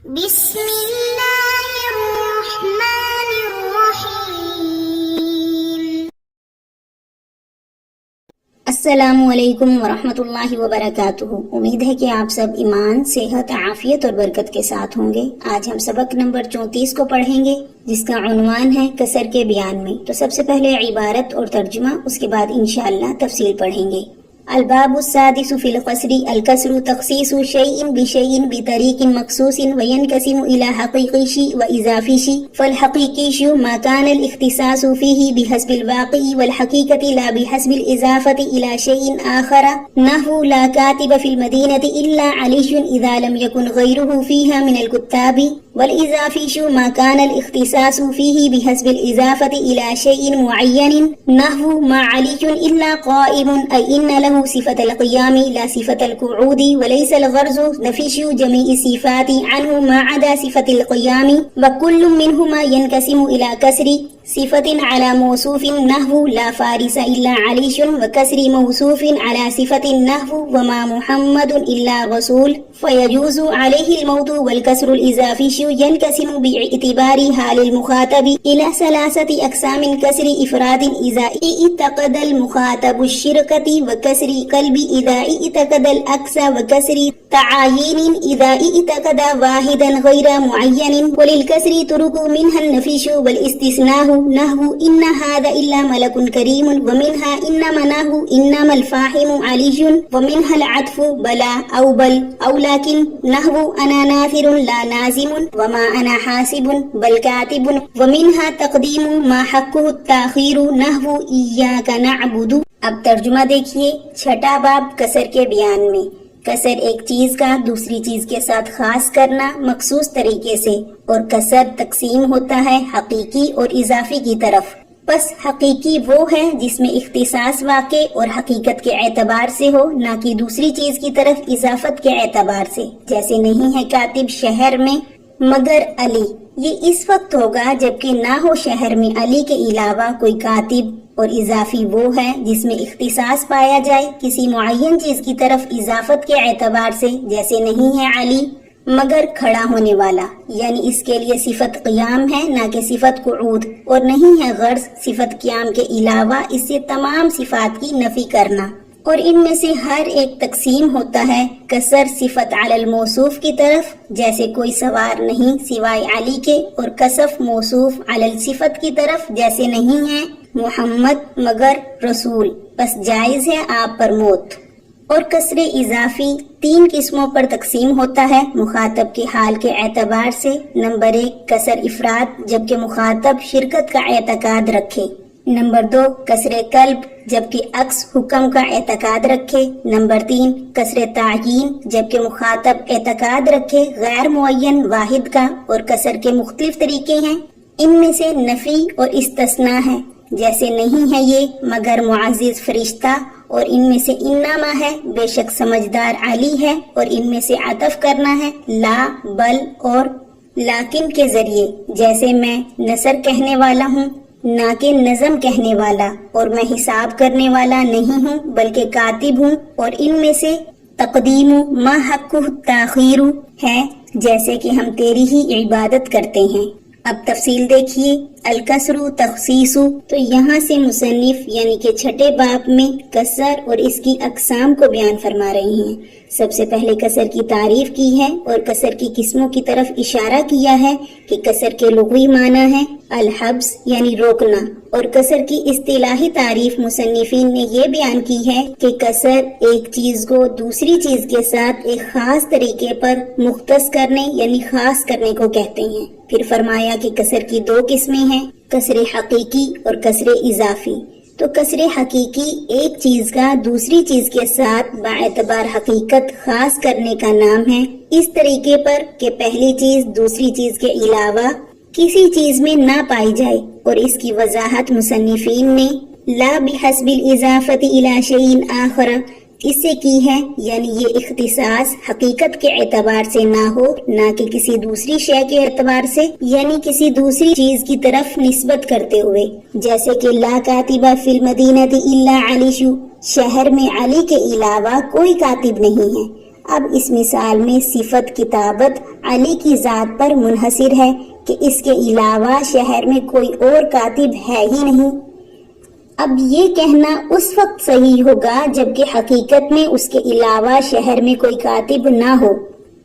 بسم اللہ الرحمن الرحیم۔ السلام علیکم ورحمۃ اللہ وبرکاتہ۔ امید ہے کہ آپ سب ایمان، صحت، عافیت اور برکت کے ساتھ ہوں گے۔ آج ہم سبق نمبر 34 کو پڑھیں گے، جس کا عنوان ہے کسر کے بیان میں۔ تو سب سے پہلے عبارت اور ترجمہ، اس کے بعد انشاءاللہ تفصیل پڑھیں گے۔ الباب السادس فی القصر، القصر تخصیص شیء بشیء بطریق مخصوص وینقسم الى حقیقی واضافی، فالحقیقی ما كان الاختصاص فيه بحسب الواقع والحقیقة لا بحسب الاضافة الى شیء آخر، نحو لا كاتب في المدینة الا علی اذا لم يكن غیره فيها من الكتاب، والاضافی ما كان الاختصاص فيه بحسب الاضافة الى شیء معین، نحو ما علی الا قائم، ای ان له صفة القيام لا صفة القعود، وليس الغرض نفي جميع الصفات عنه ما عدا صفة القيام، وكل منهما ينقسم إلى كسر صفة على موصوف، نحو لا فارس إلا علي، وكسر موصوف على صفة، نحو وما محمد إلا رسول، فيجوز عليه الموت، والكسر الإضافي ينقسم باعتبار حال المخاطب إلى ثلاثة أقسام: كسر إفراد إذا اعتقد المخاطب الشركة، وكسر قلب إذا اعتقد العكس، وكسر تعيين إذا اعتقد واحدا غير معين، وللكسر طرق منها النفي والاستثناء، نحو إن هذا إلا ملك كريم، ومنها إن مناه إنما الفاحم علي، ومنها العطف بلا أو بل أو لكن، نحو أنا ناثر لا نازم، وما أنا حاسب بل كاتب، ومنها تقديم ما حقه التأخير، نحو إياك نعبد۔ اب ترجمہ دیکھیے۔ چھٹا باب کسر کے بیان میں۔ کسر ایک چیز کا دوسری چیز کے ساتھ خاص کرنا مخصوص طریقے سے، اور کسر تقسیم ہوتا ہے حقیقی اور اضافی کی طرف۔ پس حقیقی وہ ہے جس میں اختصاص واقع اور حقیقت کے اعتبار سے ہو، نہ کہ دوسری چیز کی طرف اضافت کے اعتبار سے، جیسے نہیں ہے کاتب شہر میں مگر علی، یہ اس وقت ہوگا جبکہ نہ ہو شہر میں علی کے علاوہ کوئی کاتب۔ اور اضافی وہ ہے جس میں اختصاص پایا جائے کسی معین چیز کی طرف اضافت کے اعتبار سے، جیسے نہیں ہے علی مگر کھڑا ہونے والا، یعنی اس کے لیے صفت قیام ہے نہ کہ صفت قعود، اور نہیں ہے غرض صفت قیام کے علاوہ اس سے تمام صفات کی نفی کرنا۔ اور ان میں سے ہر ایک تقسیم ہوتا ہے کسر صفت علی الموصوف کی طرف، جیسے کوئی سوار نہیں سوائے علی کے، اور کسف موصوف علی الصفت کی طرف، جیسے نہیں ہے محمد مگر رسول، بس جائز ہے آپ پر موت۔ اور کسر اضافی تین قسموں پر تقسیم ہوتا ہے مخاطب کے حال کے اعتبار سے۔ نمبر 1 کسر افراد، جبکہ مخاطب شرکت کا اعتقاد رکھے۔ نمبر 2 کسر قلب، جبکہ عکس حکم کا اعتقاد رکھے۔ نمبر 3 کسر تعیین، جبکہ مخاطب اعتقاد رکھے غیر معین واحد کا۔ اور کسر کے مختلف طریقے ہیں، ان میں سے نفی اور استثناء ہے، جیسے نہیں ہے یہ مگر معزز فرشتہ، اور ان میں سے انما ہے بے شک سمجھدار علی ہے، اور ان میں سے عطف کرنا ہے لا بل اور لیکن کے ذریعے، جیسے میں نثر کہنے والا ہوں نہ کہ نظم کہنے والا، اور میں حساب کرنے والا نہیں ہوں بلکہ کاتب ہوں، اور ان میں سے تقدیم ما حق تاخیر ہے، جیسے کہ ہم تیری ہی عبادت کرتے ہیں۔ اب تفصیل دیکھیے۔ الکسر تخصیص، تو یہاں سے مصنف یعنی کہ چھٹے باب میں کسر اور اس کی اقسام کو بیان فرما رہے ہیں۔ سب سے پہلے کسر کی تعریف کی ہے اور کسر کی قسموں کی طرف اشارہ کیا ہے کہ کسر کے لغوی معنی ہے الحبس یعنی روکنا، اور کسر کی اصطلاحی تعریف مصنفین نے یہ بیان کی ہے کہ کسر ایک چیز کو دوسری چیز کے ساتھ ایک خاص طریقے پر مختص کرنے یعنی خاص کرنے کو کہتے ہیں۔ پھر فرمایا کہ کسر کی 2 قسمیں ہیں، کسر حقیقی اور کسر اضافی۔ تو کسر حقیقی ایک چیز کا دوسری چیز کے ساتھ باعتبار حقیقت خاص کرنے کا نام ہے، اس طریقے پر کہ پہلی چیز دوسری چیز کے علاوہ کسی چیز میں نہ پائی جائے، اور اس کی وضاحت مصنفین نے لا بحسب الاضافة الى شيء آخر اس سے کی ہے، یعنی یہ اختصاص حقیقت کے اعتبار سے نہ ہو نہ کہ کسی دوسری شے کے اعتبار سے، یعنی کسی دوسری چیز کی طرف نسبت کرتے ہوئے، جیسے کہ لا کاتب فی المدینہ الا علی، شہر میں علی کے علاوہ کوئی کاتب نہیں ہے۔ اب اس مثال میں صفت کتابت علی کی ذات پر منحصر ہے کہ اس کے علاوہ شہر میں کوئی اور کاتب ہے ہی نہیں۔ اب یہ کہنا اس وقت صحیح ہوگا جبکہ حقیقت میں اس کے علاوہ شہر میں کوئی کاتب نہ ہو۔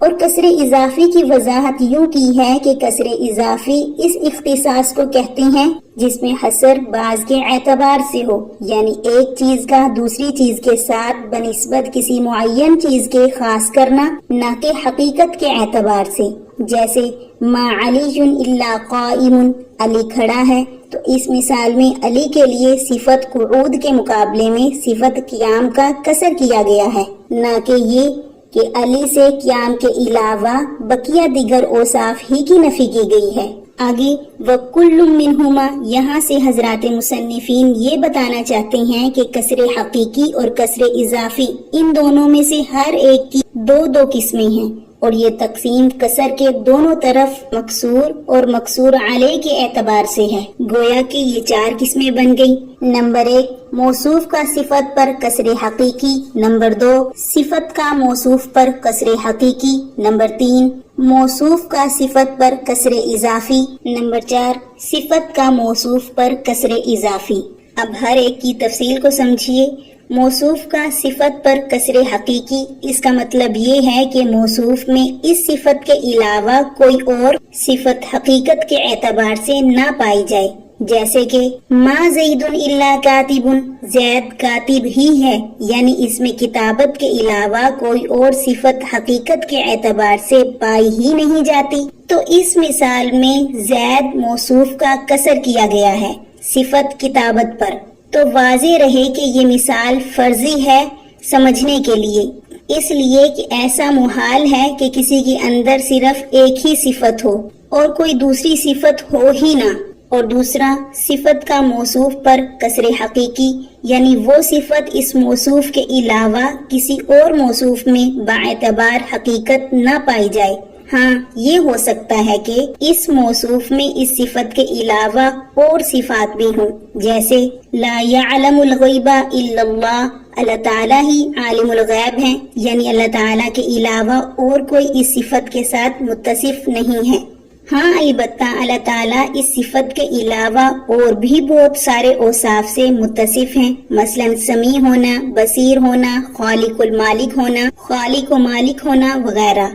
اور کسر اضافی کی وضاحت یوں کی ہے کہ کسر اضافی اس اختصاص کو کہتے ہیں جس میں حصر بعض کے اعتبار سے ہو، یعنی ایک چیز کا دوسری چیز کے ساتھ بنسبت کسی معین چیز کے خاص کرنا، نہ کہ حقیقت کے اعتبار سے۔ جیسے ما علی الا قائم، علی کھڑا ہے، تو اس مثال میں علی کے لیے صفت قعود کے مقابلے میں صفت قیام کا کسر کیا گیا ہے، نہ کہ یہ کہ علی سے قیام کے علاوہ بقیہ دیگر اوصاف ہی کی نفی کی گئی ہے۔ آگے وَكُلٌّ مِّنْهُمَا، یہاں سے حضرات مصنفین یہ بتانا چاہتے ہیں کہ کسر حقیقی اور کسر اضافی ان دونوں میں سے ہر ایک کی دو قسمیں ہیں، اور یہ تقسیم کسر کے دونوں طرف مکسور اور مکسور علیہ کے اعتبار سے ہے۔ گویا کہ یہ 4 قسمیں بن گئی۔ نمبر 1، موصوف کا صفت پر کسر حقیقی۔ نمبر 2، صفت کا موصوف پر کسر حقیقی۔ نمبر 3، موصوف کا صفت پر کسر اضافی۔ نمبر 4، صفت کا موصوف پر کسر اضافی۔ اب ہر ایک کی تفصیل کو سمجھیے۔ موصوف کا صفت پر کسر حقیقی، اس کا مطلب یہ ہے کہ موصوف میں اس صفت کے علاوہ کوئی اور صفت حقیقت کے اعتبار سے نہ پائی جائے، جیسے کہ ما زید الا کاتب، زید کاتب ہی ہے، یعنی اس میں کتابت کے علاوہ کوئی اور صفت حقیقت کے اعتبار سے پائی ہی نہیں جاتی۔ تو اس مثال میں زید موصوف کا کسر کیا گیا ہے صفت کتابت پر، تو واضح رہے کہ یہ مثال فرضی ہے سمجھنے کے لیے، اس لیے کہ ایسا محال ہے کہ کسی کے اندر صرف ایک ہی صفت ہو اور کوئی دوسری صفت ہو ہی نہ۔ اور دوسرا، صفت کا موصوف پر کسر حقیقی، یعنی وہ صفت اس موصوف کے علاوہ کسی اور موصوف میں باعتبار حقیقت نہ پائی جائے۔ ہاں، یہ ہو سکتا ہے کہ اس موصوف میں اس صفت کے علاوہ اور صفات بھی ہوں، جیسے لا یعلم الغیب الا اللہ، اللہ تعالیٰ ہی عالم الغیب ہیں، یعنی اللہ تعالیٰ کے علاوہ اور کوئی اس صفت کے ساتھ متصف نہیں ہے۔ ہاں، البتہ اللہ تعالیٰ اس صفت کے علاوہ اور بھی بہت سارے اوصاف سے متصف ہیں، مثلا سمیع ہونا، بصیر ہونا، خالق المالک ہونا، خالق و مالک ہونا وغیرہ۔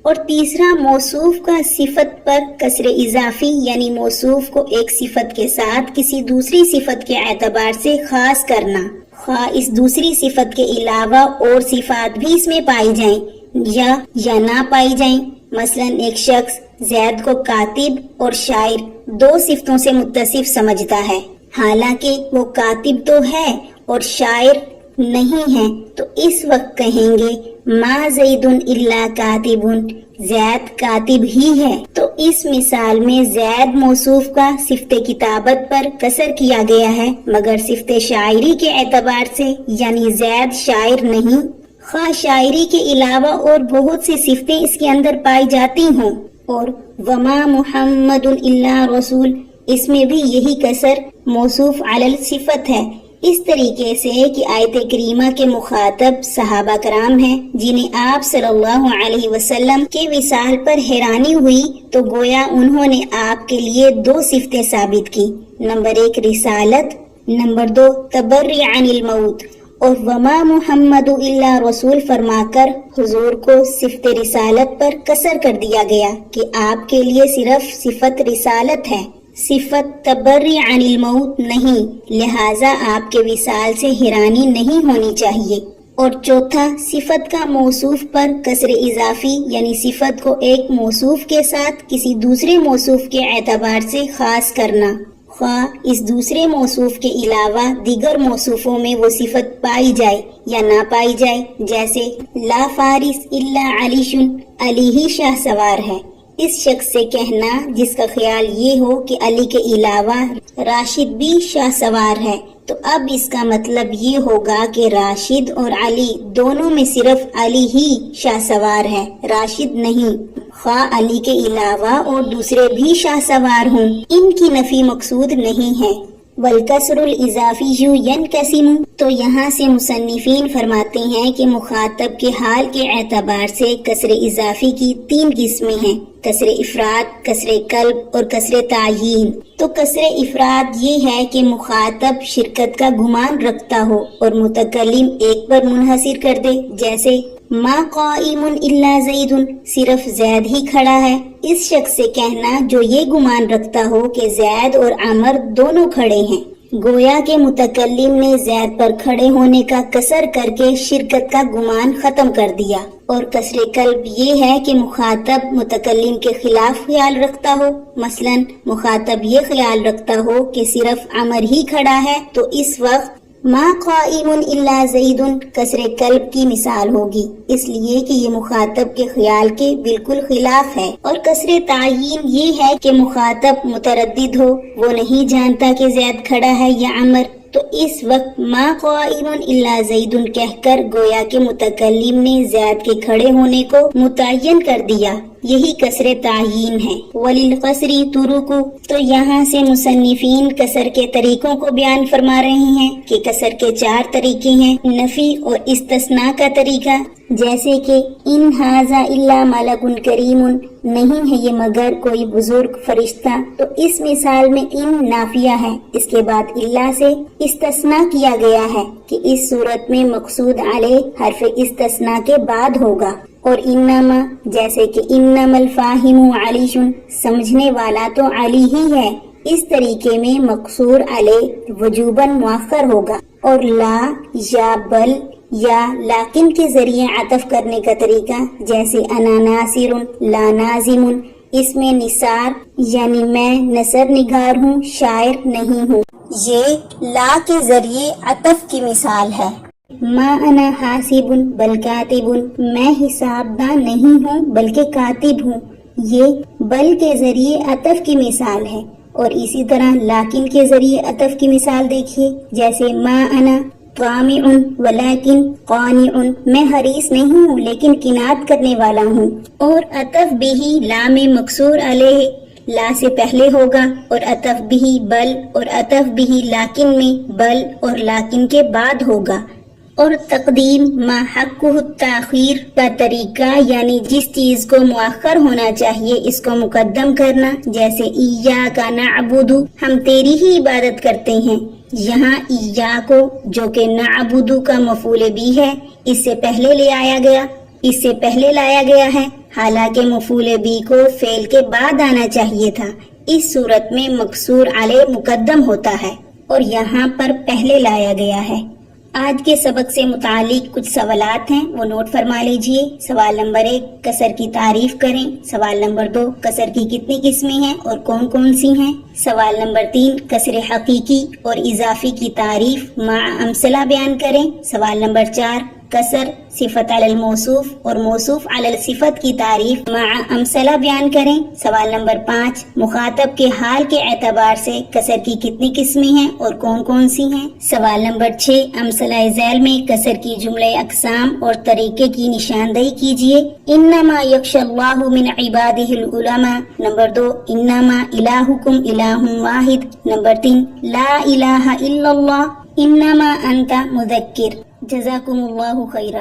اور تیسرا، موصوف کا صفت پر کسر اضافی، یعنی موصوف کو ایک صفت کے ساتھ کسی دوسری صفت کے اعتبار سے خاص کرنا، خواہ اس دوسری صفت کے علاوہ اور صفات بھی اس میں پائی جائیں یا نہ پائی جائیں۔ مثلا ایک شخص زید کو کاتب اور شاعر 2 صفتوں سے متصف سمجھتا ہے، حالانکہ وہ کاتب تو ہے اور شاعر نہیں ہے، تو اس وقت کہیں گے ما زید الا کاتب، زید کاتب ہی ہے۔ تو اس مثال میں زید موصوف کا صفت کتابت پر کسر کیا گیا ہے، مگر صفت شاعری کے اعتبار سے، یعنی زید شاعر نہیں، خواہ شاعری کے علاوہ اور بہت سی صفتیں اس کے اندر پائی جاتی ہوں۔ اور وما محمد الا رسول، اس میں بھی یہی کسر موصوف علی الصفت ہے، اس طریقے سے کہ آیت کریمہ کے مخاطب صحابہ کرام ہیں جنہیں آپ صلی اللہ علیہ وسلم کے وصال پر حیرانی ہوئی، تو گویا انہوں نے آپ کے لیے 2 صفتیں ثابت کی، نمبر 1 رسالت، نمبر 2 تبرع عن الموت، اور وما محمد الا رسول فرما کر حضور کو صفت رسالت پر کسر کر دیا گیا کہ آپ کے لیے صرف صفت رسالت ہے، صفت تبرع عن الموت نہیں، لہٰذا آپ کے وصال سے حیرانی نہیں ہونی چاہیے۔ اور چوتھا، صفت کا موصوف پر کسر اضافی، یعنی صفت کو ایک موصوف کے ساتھ کسی دوسرے موصوف کے اعتبار سے خاص کرنا، خواہ اس دوسرے موصوف کے علاوہ دیگر موصوفوں میں وہ صفت پائی جائے یا نہ پائی جائے، جیسے لا فارس الا علی، علی ہی شاہ سوار ہے۔ اس شخص سے کہنا جس کا خیال یہ ہو کہ علی کے علاوہ راشد بھی شاہ سوار ہے، تو اب اس کا مطلب یہ ہوگا کہ راشد اور علی دونوں میں صرف علی ہی شاہ سوار ہے، راشد نہیں، خواہ علی کے علاوہ اور دوسرے بھی شاہ سوار ہوں، ان کی نفی مقصود نہیں ہے۔ والکسر الاضافی ینقسم، تو یہاں سے مصنفین فرماتے ہیں کہ مخاطب کے حال کے اعتبار سے کسر اضافی کی 3 قسمیں ہیں، کسر افراد، کسر قلب اور کسر تعیین۔ تو کسر افراد یہ ہے کہ مخاطب شرکت کا گمان رکھتا ہو اور متکلم ایک پر منحصر کر دے، جیسے ما قائم الا زید، صرف زید ہی کھڑا ہے۔ اس شخص سے کہنا جو یہ گمان رکھتا ہو کہ زید اور عمر دونوں کھڑے ہیں، گویا کہ متکلم نے زید پر کھڑے ہونے کا قصر کر کے شرکت کا گمان ختم کر دیا۔ اور کسر قلب یہ ہے کہ مخاطب متکلم کے خلاف خیال رکھتا ہو، مثلا مخاطب یہ خیال رکھتا ہو کہ صرف عمر ہی کھڑا ہے، تو اس وقت ما قائم الا زید کسر قلب کی مثال ہوگی، اس لیے کہ یہ مخاطب کے خیال کے بالکل خلاف ہے۔ اور کسر تعیین یہ ہے کہ مخاطب متردد ہو، وہ نہیں جانتا کہ زید کھڑا ہے یا عمر، تو اس وقت ما قائم الا زید کہہ کر گویا کہ متکلم نے زید کے کھڑے ہونے کو متعین کر دیا، یہی کسر تعیین ہے۔ وللقصر طرق، تو یہاں سے مصنفین کسر کے طریقوں کو بیان فرما رہے ہیں کہ کسر کے 4 طریقے ہیں، نفی اور استثناء کا طریقہ، جیسے کہ ان ھذا الا ملک کریم، نہیں ہے یہ مگر کوئی بزرگ فرشتہ، تو اس مثال میں ان نافیہ ہے، اس کے بعد الا سے استثناء کیا گیا ہے کہ اس صورت میں مقصود علیہ حرف استثناء کے بعد ہوگا۔ اور انما، جیسے کہ انما الفاہم علی، سمجھنے والا تو علی ہی ہے، اس طریقے میں مقصور علیہ وجوباً مؤخر ہوگا۔ اور لا یا بل یا لیکن کے ذریعے عطف کرنے کا طریقہ، جیسے انا ناصر لا ناظم، اس میں نثار یعنی میں نثر نگار ہوں، شاعر نہیں ہوں، یہ لا کے ذریعے عطف کی مثال ہے۔ ما انا حاسب بل کاتب، میں حساب داں نہیں ہوں بلکہ کاتب ہوں، یہ بل کے ذریعے عطف کی مثال ہے۔ اور اسی طرح لیکن کے ذریعے عطف کی مثال دیکھیے، جیسے ما انا طامع ولیکن قانع، میں حریص نہیں ہوں لیکن قناعت کرنے والا ہوں۔ اور عطف بھی لام مقصور علیہ لا سے پہلے ہوگا، اور عطف بھی بل اور عطف بھی لیکن میں بل اور لیکن کے بعد ہوگا۔ اور تقدیم ما حقہ التاخیر کا طریقہ، یعنی جس چیز کو مؤخر ہونا چاہیے اس کو مقدم کرنا، جیسے ایاک نعبد، ہم تیری ہی عبادت کرتے ہیں، یہاں ایاک جو کہ نعبد کا مفعول بھی ہے اس سے پہلے لایا گیا ہے، حالانکہ مفعول بھی کو فعل کے بعد آنا چاہیے تھا، اس صورت میں مقصور علیہ مقدم ہوتا ہے اور یہاں پر پہلے لایا گیا ہے۔ آج کے سبق سے متعلق کچھ سوالات ہیں، وہ نوٹ فرما لیجئے۔ سوال نمبر 1، کسر کی تعریف کریں۔ سوال نمبر 2، کسر کی کتنی قسمیں ہیں اور کون کون سی ہیں۔ سوال نمبر 3، کسر حقیقی اور اضافی کی تعریف مع امثلہ بیان کریں۔ سوال نمبر 4، کسر صفت علی الموصوف اور موصوف علی الصفت کی تعریف مع امثلہ بیان کریں۔ سوال نمبر 5، مخاطب کے حال کے اعتبار سے کسر کی کتنی قسمیں ہیں اور کون کون سی ہیں۔ سوال نمبر 6، امثلہ ذیل میں کسر کی جملہ اقسام اور طریقے کی نشاندہی کیجیے۔ انما یخشی اللہ من عبادہ العلماء۔ نمبر 2، انما الہکم الہ واحد۔ نمبر 3، لا الہ الا اللہ، انما انت مذکر۔ جزاکم اللہ خیرا۔